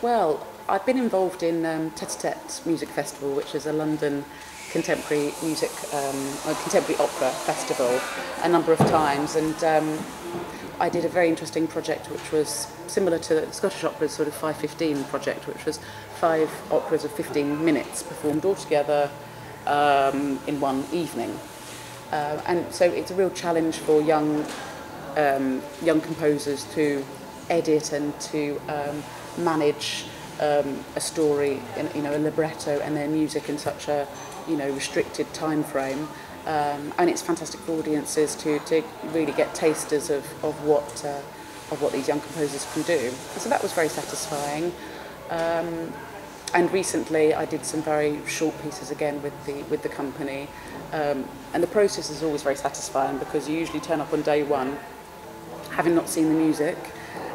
Well, I've been involved in Tete Music Festival, which is a London contemporary music, contemporary opera festival, a number of times, and I did a very interesting project which was similar to the Scottish Opera's sort of 5:15 project, which was 5 operas of 15 minutes performed all together in one evening. And so it's a real challenge for young composers to edit and to manage a story, a libretto and their music in such a restricted time frame. And it's fantastic for audiences to really get tasters of what these young composers can do. So that was very satisfying. And recently I did some very short pieces again with the company. And the process is always very satisfying because you usually turn up on day one having not seen the music,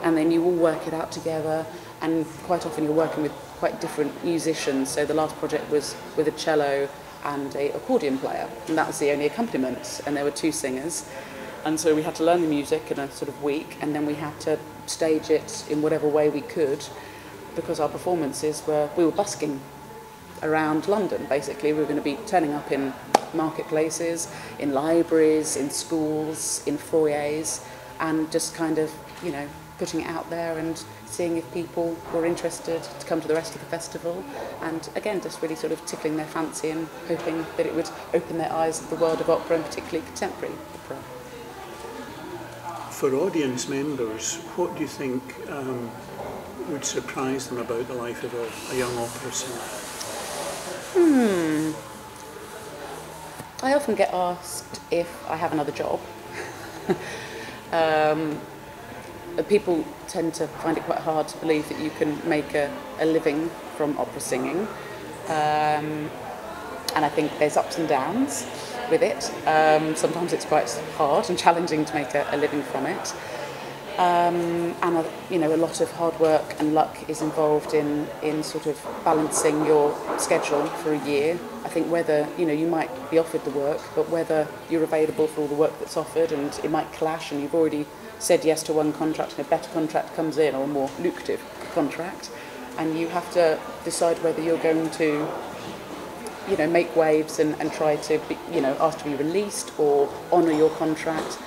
and then you all work it out together, and quite often you're working with quite different musicians. So the last project was with a cello and an accordion player, and that was the only accompaniment, and there were 2 singers. And so we had to learn the music in a sort of week, and then we had to stage it in whatever way we could, because our performances we were busking around London, basically. We were going to be turning up in marketplaces, in libraries, in schools, in foyers, and just kind of, putting it out there and seeing if people were interested to come to the rest of the festival, and again just really sort of tickling their fancy and hoping that it would open their eyes to the world of opera, and particularly contemporary opera. For audience members, what do you think would surprise them about the life of a young opera singer? I often get asked if I have another job. People tend to find it quite hard to believe that you can make a living from opera singing. And I think there's ups and downs with it. Sometimes it's quite hard and challenging to make a living from it. And a lot of hard work and luck is involved in sort of balancing your schedule for a year. I think whether, you might be offered the work, but whether you're available for all the work that's offered, and it might clash and you've already said yes to one contract and a better contract comes in, or a more lucrative contract, and you have to decide whether you're going to make waves and try to be, ask to be released or honour your contract.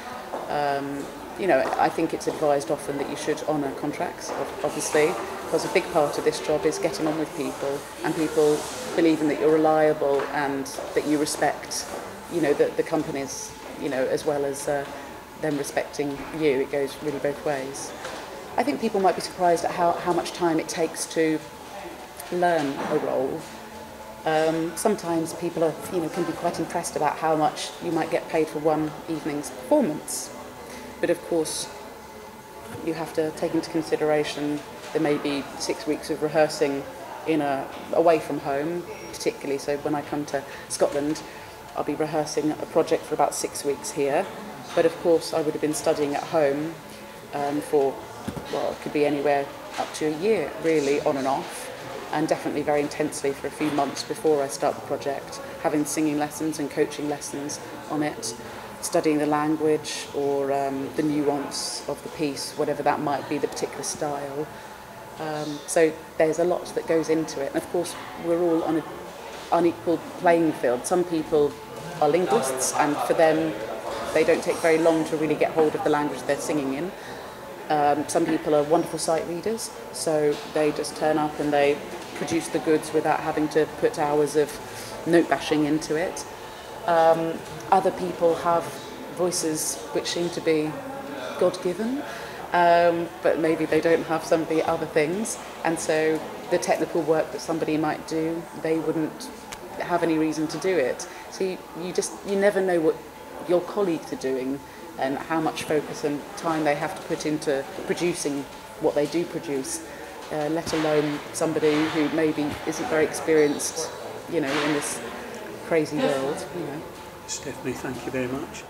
I think it's advised often that you should honour contracts, obviously, because a big part of this job is getting on with people, and people believing that you're reliable and that you respect, the companies, as well as them respecting you. It goes really both ways. I think people might be surprised at how much time it takes to learn a role. Sometimes people are, can be quite impressed about how much you might get paid for one evening's performance. But of course, you have to take into consideration there may be 6 weeks of rehearsing away from home, particularly. So when I come to Scotland, I'll be rehearsing a project for about 6 weeks here. But of course, I would have been studying at home for, it could be anywhere up to a year, really, on and off, and definitely very intensely for a few months before I start the project, having singing lessons and coaching lessons on it, studying the language or the nuance of the piece, whatever that might be, the particular style. So there's a lot that goes into it. And of course, we're all on an unequal playing field. Some people are linguists, and for them, they don't take very long to really get hold of the language they're singing in. Some people are wonderful sight readers, so they just turn up and they produce the goods without having to put hours of note bashing into it. Other people have voices which seem to be God-given, but maybe they don't have some of the other things, and so the technical work that somebody might do, they wouldn't have any reason to do it. So you never know what your colleagues are doing and how much focus and time they have to put into producing what they do produce, let alone somebody who maybe isn't very experienced, in this crazy world. Stephanie, thank you very much.